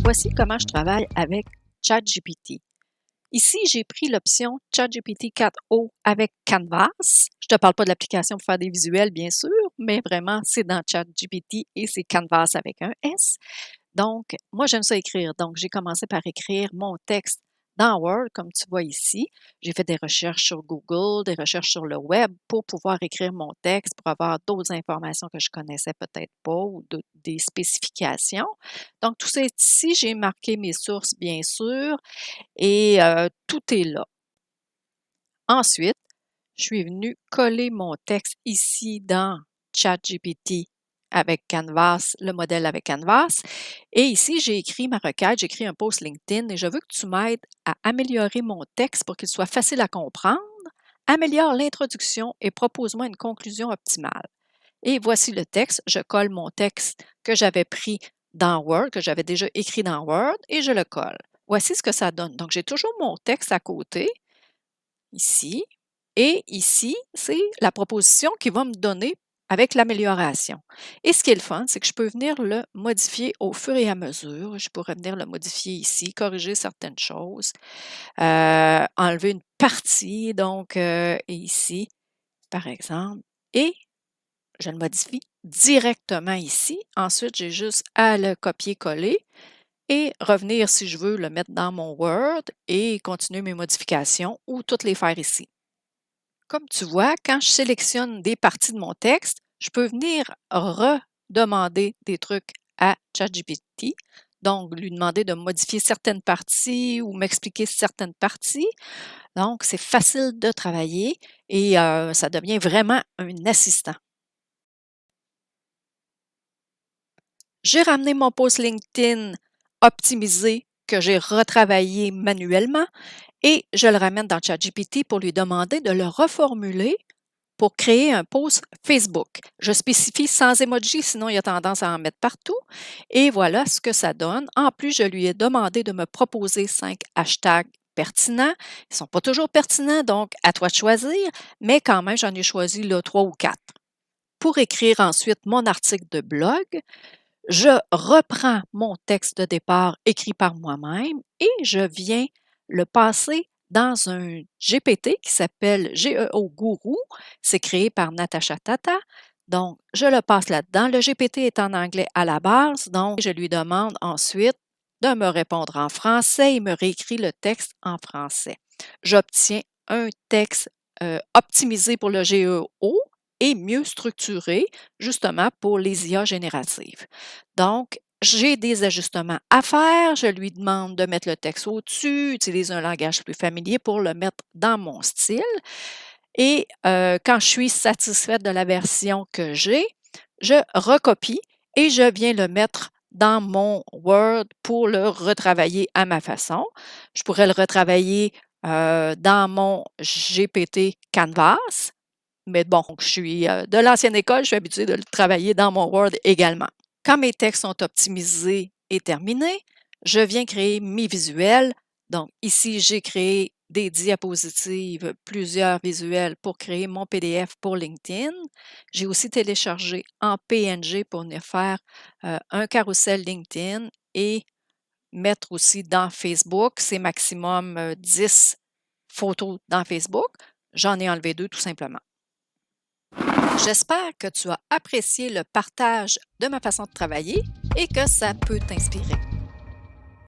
Voici comment je travaille avec ChatGPT. Ici, j'ai pris l'option ChatGPT 4o avec Canvas. Je ne te parle pas de l'application pour faire des visuels, bien sûr, mais vraiment, c'est dans ChatGPT et c'est Canvas avec un S. Donc, moi, j'aime ça écrire. Donc, j'ai commencé par écrire mon texte dans Word, comme tu vois ici. J'ai fait des recherches sur Google, des recherches sur le web pour pouvoir écrire mon texte, pour avoir d'autres informations que je connaissais peut-être pas ou des spécifications. Donc, tout ça est ici. J'ai marqué mes sources, bien sûr, et tout est là. Ensuite, je suis venue coller mon texte ici dans ChatGPT avec Canvas, le modèle avec Canvas. Et ici, j'ai écrit ma requête, j'ai écrit un post LinkedIn et je veux que tu m'aides à améliorer mon texte pour qu'il soit facile à comprendre. Améliore l'introduction et propose-moi une conclusion optimale. Et voici le texte. Je colle mon texte que j'avais pris dans Word, que j'avais déjà écrit dans Word, et je le colle. Voici ce que ça donne. Donc, j'ai toujours mon texte à côté, ici, et ici, c'est la proposition qui va me donner avec l'amélioration. Et ce qui est le fun, c'est que je peux venir le modifier au fur et à mesure. Je pourrais venir le modifier ici, corriger certaines choses, enlever une partie, donc, et ici, par exemple, et je le modifie directement ici. Ensuite, j'ai juste à le copier-coller et revenir, si je veux, le mettre dans mon Word et continuer mes modifications ou toutes les faire ici. Comme tu vois, quand je sélectionne des parties de mon texte, je peux venir redemander des trucs à ChatGPT. Donc, lui demander de modifier certaines parties ou m'expliquer certaines parties. Donc, c'est facile de travailler et ça devient vraiment un assistant. J'ai ramené mon post LinkedIn optimisé que j'ai retravaillé manuellement et je le ramène dans ChatGPT pour lui demander de le reformuler pour créer un post Facebook. Je spécifie sans emoji, sinon il y a tendance à en mettre partout. Et voilà ce que ça donne. En plus, je lui ai demandé de me proposer 5 hashtags pertinents. Ils ne sont pas toujours pertinents, donc à toi de choisir, mais quand même, j'en ai choisi là 3 ou 4. Pour écrire ensuite mon article de blog, je reprends mon texte de départ écrit par moi-même et je viens le passer dans un GPT qui s'appelle GEO Guru. C'est créé par Natasha Tata. Donc, je le passe là-dedans. Le GPT est en anglais à la base, donc je lui demande ensuite de me répondre en français. Il me réécrit le texte en français. J'obtiens un texte optimisé pour le GEO et mieux structuré, justement pour les IA génératives. Donc, j'ai des ajustements à faire. Je lui demande de mettre le texte au-dessus, utiliser un langage plus familier pour le mettre dans mon style. Et quand je suis satisfaite de la version que j'ai, je recopie et je viens le mettre dans mon Word pour le retravailler à ma façon. Je pourrais le retravailler dans mon GPT Canvas, mais bon, je suis de l'ancienne école, je suis habituée de le travailler dans mon Word également. Quand mes textes sont optimisés et terminés, je viens créer mes visuels. Donc ici, j'ai créé des diapositives, plusieurs visuels pour créer mon PDF pour LinkedIn. J'ai aussi téléchargé en PNG pour venir faire un carrousel LinkedIn et mettre aussi dans Facebook. C'est maximum 10 photos dans Facebook. J'en ai enlevé 2 tout simplement. J'espère que tu as apprécié le partage de ma façon de travailler et que ça peut t'inspirer.